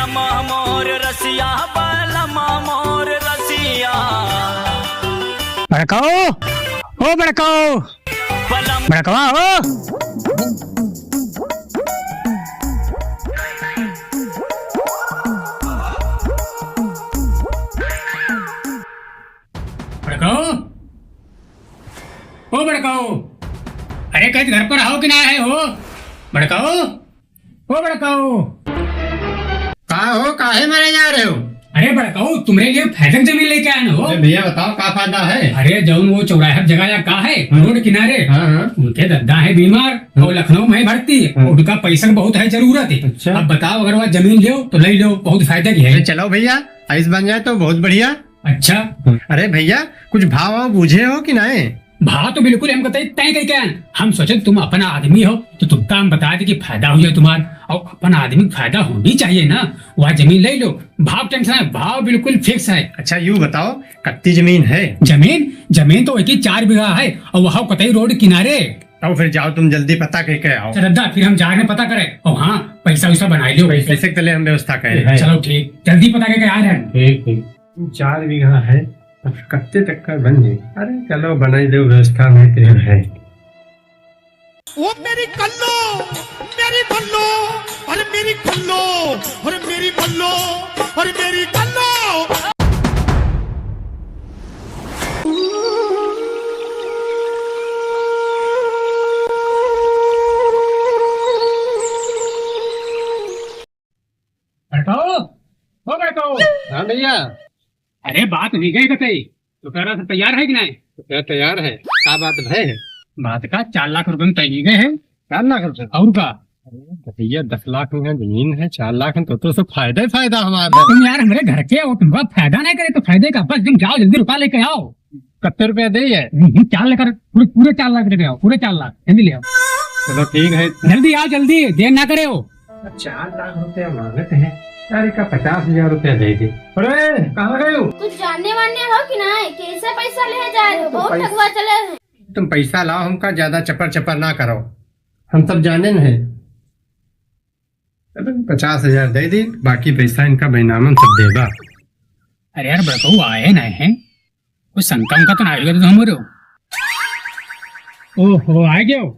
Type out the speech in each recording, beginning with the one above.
बलम मोर रसिया बलम मोर रसिया। बड़काओ ओ बड़काओ बलम बड़कवा हो। बड़काओ ओ बड़काओ, अरे कहीं घर पर आओ कि ना है हो? बड़काओ ओ बड़काओ, कहा हो, काहे मारे जा रहे हो? अरे बड़काओ तुम्हारे लिए फैदक जमीन लेके आए हो। अरे भैया बताओ क्या फायदा है? अरे जौन वो चौराहा जगह या का है रोड किनारे, हाँ हाँ। उनके दद्दा है बीमार और लखनऊ में भर्ती, उनका पैसा की बहुत है जरूरत है। अच्छा। अब बताओ अगर वह जमीन लो तो ले लो, बहुत फायदा की है। अरे चलो भैया, आइस बन जाए तो बहुत बढ़िया। अच्छा अरे भैया कुछ भाव वाव बूझे हो कि नहीं? भाव तो बिल्कुल हम बताइए तय कह क्या, हम सोचे तुम अपना आदमी हो तो तुमका हम बता दे कि फायदा हो जाए तुम्हारा, और अपना आदमी को फायदा होनी चाहिए ना। वह जमीन ले लो, भाव टेंशन है, भाव बिल्कुल फिक्स है। अच्छा यूँ बताओ कितनी जमीन है? जमीन तो एक ही 4 बीघा है और वहाँ कतई रोड किनारे। तो फिर जाओ तुम जल्दी पता करके आओ। दद्दा फिर हम जाके पता करें और हाँ पैसा वैसा बनाई लो। पैसे के तले हम व्यवस्था करें। चलो ठीक, जल्दी पता करके आ रहे हैं। ठीक ठीक। 4 बीघा है, अब कत्ते तक का बन जाए। अरे चलो बनाई दो व्यवस्था में तेरे है। ओ मेरी कल्लो, मेरी बल्लो, अरे मेरी कल्लो, अरे मेरी बल्लो, अरे मेरी कल्लो। बैठो। हाँ भैया। अरे बात नहीं गई कतई, तो कह रहा था तैयार है कि नहीं? तो क्या तैयार है? क्या बात है? बात का 4 लाख रुपए में तय गए है। 4 लाख रुपए? और का भैया 10 लाख में जमीन है, 4 लाख में तो सब फायदा ही फायदा हमारा। तुम यार हमारे घर के हो, तुमका फायदा नहीं करे तो फायदे का, बस तुम जाओ जल्दी रुपया लेके आओ। कितने रुपया दे है? 4 लेकर पूरे 4 लाख लेके आओ, पूरे 4 लाख जल्दी ले आओ। चलो ठीक है। जल्दी आओ, जल्दी देर ना करे हो। 4 लाख रुपया मांगत है यार, का 50,000 रुपया दे दे। अरे कहाँ गए हो? कुछ जानने वाने हो कि नहीं? कैसे पैसा ले जा रहे हो? बहुत ठगवा चले हैं। तुम पैसा लाओ, हमका ज्यादा चपर चपर ना करो, हम सब जाने न है। 50,000 दे दी, बाकी पैसा इनका बैनामन सब देगा। अरे यार बड़काऊ आए नहीं है, कुछ शंका उनका तो नहीं लगा हमारे। ओहो आ गए हो।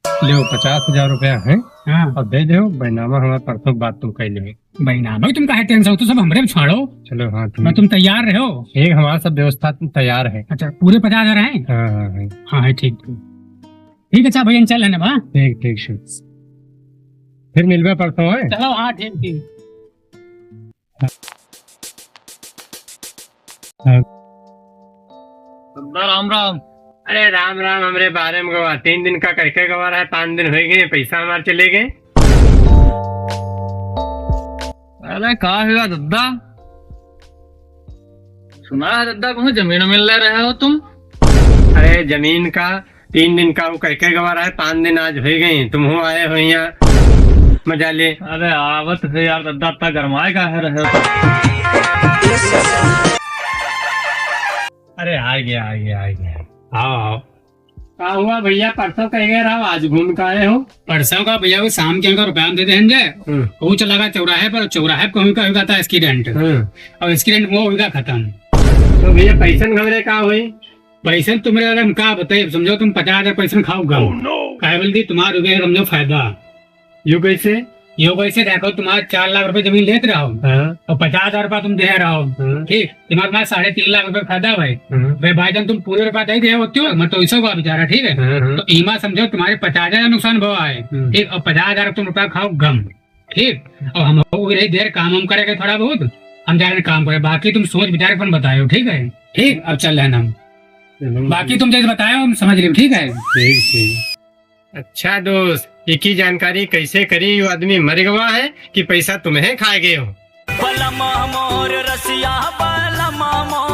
ले 50,000 रुपया है हाँ और दे दो बैनामा, हमारे परसों बात तुम कह ले। बहना भाई तुम काहे टेंशन हो, तो सब हमरे में छोड़ो। चलो हाँ तुम तैयार रहो। एक हमारा सब व्यवस्था तुम तैयार है। अच्छा पूरे 50,000 है। हाँ हाँ हाँ हाँ है ठीक ठीक। अच्छा भैया चल है ना। ठीक ठीक शुभ, फिर मिलवे परसों है। चलो हाँ ठीक ठीक। राम राम। अरे राम राम, हमरे बारे में गवा 3 दिन का करके गवा रहा है, 5 दिन हो गए, पैसा हमारे चले गए। अरे कहा हुआ दद्दा? सुना है दद्दा कहीं जमीन मिल रहे हो तुम? अरे जमीन का 3 दिन का वो करके गवा रहा है, 5 दिन आज हो गए, तुम हो आए हो यहाँ मजा ले। अरे आवत है यार दद्दा, इतना गरमाए का है रहे हो? अरे आ गया आ गया आ गया, आओ आओ। क्या हुआ भैया, परसों कह गए रहो, आज घूम के आए हो? परसों का भैया वो शाम के अंदर रुपया दे देंगे। वो चला गया चौराहे पर, चौराहे पर होगा था एक्सीडेंट, और एक्सीडेंट वो होगा खत्म। तो भैया पैसन घबरे का हुई? पैसे तुम्हारे अगर का बताइए, समझो तुम 50,000 पैसे खाओगा, कहे बोल दी तुम्हारा रुपये समझो फायदा। यू कैसे? यो कैसे देखो, तुम्हारे 4 लाख रुपए जमीन लेते रहो और 50,000 रुपया तुम दे रहो, ठीक, तुम्हारे पास 3.5 लाख रुपए फायदा भाई। भाईजान तुम पूरे रुपया दे रहे होते हो, मतलब ऐसा हुआ बेचारा, ठीक है। तो ईमा समझो तुम्हारे 50,000 नुकसान हुआ है, ठीक, और 50,000 तुम रुपया खाओ गम, ठीक। और हम रही देर काम हम करेंगे थोड़ा बहुत, हम जा रहे काम करे, बाकी तुम सोच विचार पर बताए, ठीक है। ठीक, अब चल रहे हम, बाकी तुम जैसे बताए हम समझ रहे, ठीक है। ठीक ठीक। अच्छा दोस्त, एक ही जानकारी कैसे करी, वो आदमी मर गवा है कि पैसा तुम्हें खा गए हो? बलम मोर रसिया बलम मोर